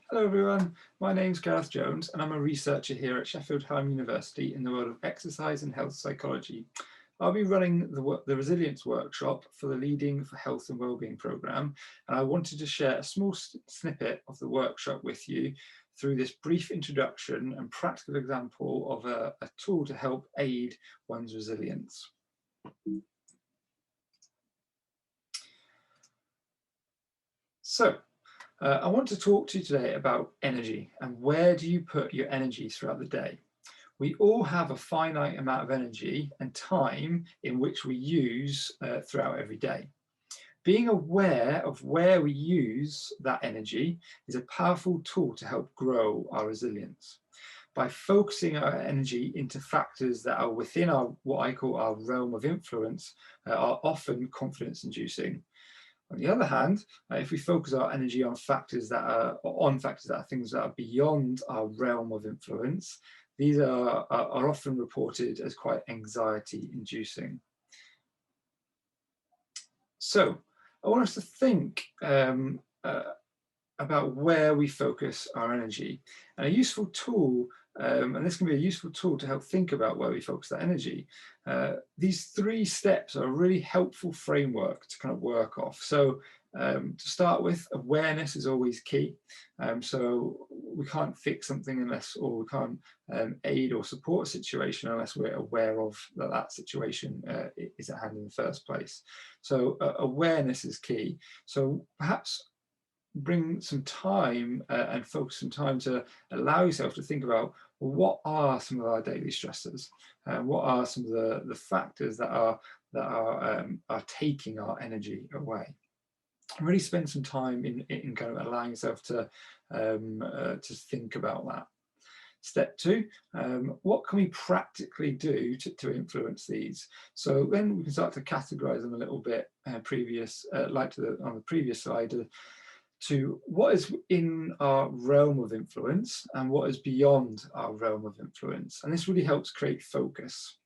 Hello everyone, my name's Gareth Jones and I'm a researcher here at Sheffield Hallam University in the world of exercise and health psychology. I'll be running the Resilience Workshop for the Leading for Health and Wellbeing programme, and I wanted to share a small snippet of the workshop with you through this brief introduction and practical example of a tool to help aid one's resilience. So, I want to talk to you today about energy and where do you put your energy throughout the day. We all have a finite amount of energy and time in which we use throughout every day. Being aware of where we use that energy is a powerful tool to help grow our resilience. By focusing our energy into factors that are within our what I call our realm of influence, are often confidence inducing. On the other hand, if we focus our energy on factors that are things that are beyond our realm of influence, these are often reported as quite anxiety inducing. So I want us to think about where we focus our energy. And a useful tool, and this can be a useful tool to help think about where we focus that energy. These 3 steps are a really helpful framework to kind of work off. So to start with, awareness is always key. So we can't fix something or we can't aid or support a situation unless we're aware of that situation is at hand in the first place. So awareness is key. So perhaps bring some time and focus some time to allow yourself to think about, well, what are some of our daily stressors? What are some of the factors that are taking our energy away? And really spend some time in kind of allowing yourself to think about that. Step 2, what can we practically do to influence these? So then we can start to categorize them a little bit on the previous slide, to what is in our realm of influence and what is beyond our realm of influence. And this really helps create focus.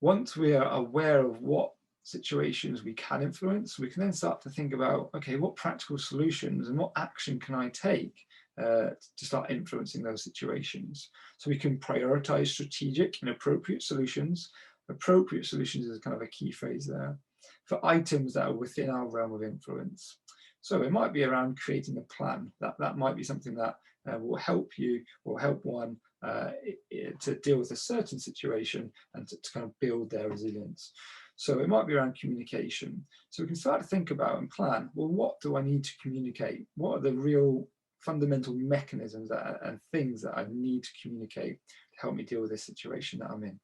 Once we are aware of what situations we can influence, we can then start to think about, okay, what practical solutions and what action can I take to start influencing those situations? So we can prioritize strategic and appropriate solutions. Appropriate solutions is kind of a key phrase there, for items that are within our realm of influence. So it might be around creating a plan. That might be something that will help you or help one to deal with a certain situation and to kind of build their resilience. So it might be around communication. So we can start to think about and plan, well, what do I need to communicate? What are the real fundamental mechanisms and things that I need to communicate to help me deal with this situation that I'm in?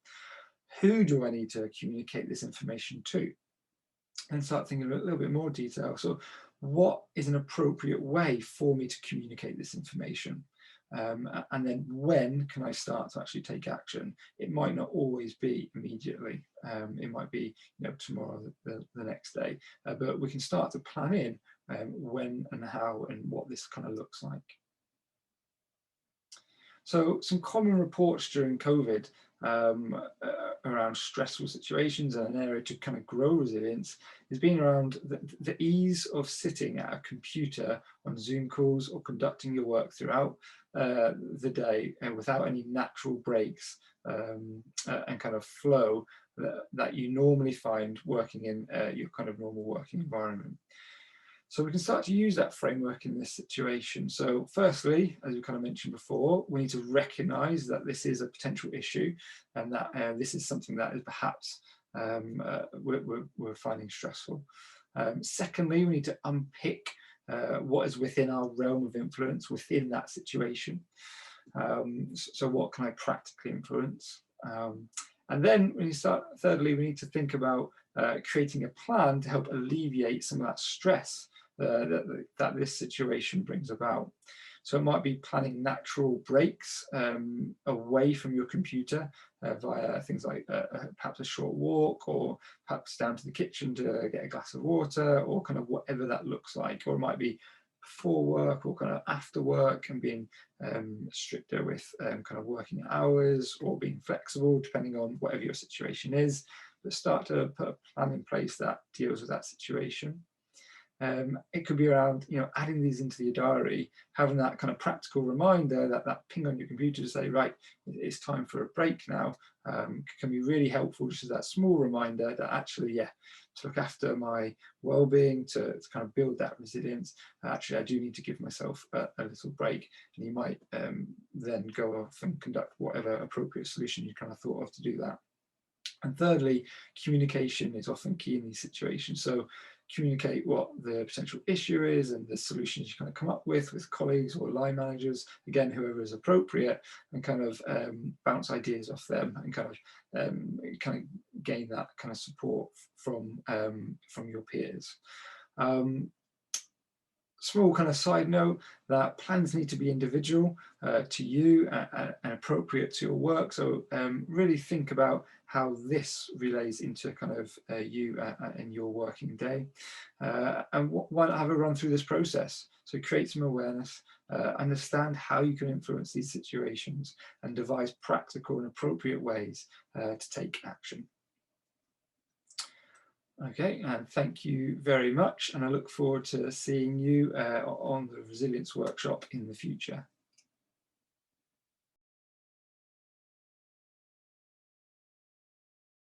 Who do I need to communicate this information to? And start thinking a little bit more detail. So what is an appropriate way for me to communicate this information? And then when can I start to actually take action? It might not always be immediately. It might be tomorrow, the next day. But we can start to plan in when and how and what this kind of looks like. So some common reports during COVID around stressful situations and an area to kind of grow resilience has been around the ease of sitting at a computer on Zoom calls or conducting your work throughout the day without any natural breaks and kind of flow that you normally find working in your kind of normal working environment. So we can start to use that framework in this situation. So firstly, as we kind of mentioned before, we need to recognize that this is a potential issue and that this is something that is perhaps we're finding stressful. Secondly, we need to unpick what is within our realm of influence within that situation. So what can I practically influence? And then when you start, thirdly, we need to think about creating a plan to help alleviate some of that stress that this situation brings about. So it might be planning natural breaks away from your computer via things like perhaps a short walk, or perhaps down to the kitchen to get a glass of water, or kind of whatever that looks like. Or it might be before work or kind of after work, and being stricter with kind of working hours or being flexible depending on whatever your situation is. But start to put a plan in place that deals with that situation. It could be around, adding these into your diary, having that kind of practical reminder, that ping on your computer to say, right, it's time for a break now, can be really helpful, just as that small reminder that actually, yeah, to look after my well-being, to kind of build that resilience. Actually, I do need to give myself a little break, and you might then go off and conduct whatever appropriate solution you kind of thought of to do that. And thirdly, communication is often key in these situations. So communicate what the potential issue is and the solutions you kind of come up with colleagues or line managers, again, whoever is appropriate, and kind of bounce ideas off them, and kind of gain that kind of support from your peers. Small kind of side note that plans need to be individual to you and appropriate to your work. So really think about how this relays into kind of you and your working day. And why not have a run through this process? So create some awareness, understand how you can influence these situations, and devise practical and appropriate ways to take action. Okay, and thank you very much, and I look forward to seeing you on the Resilience Workshop in the future.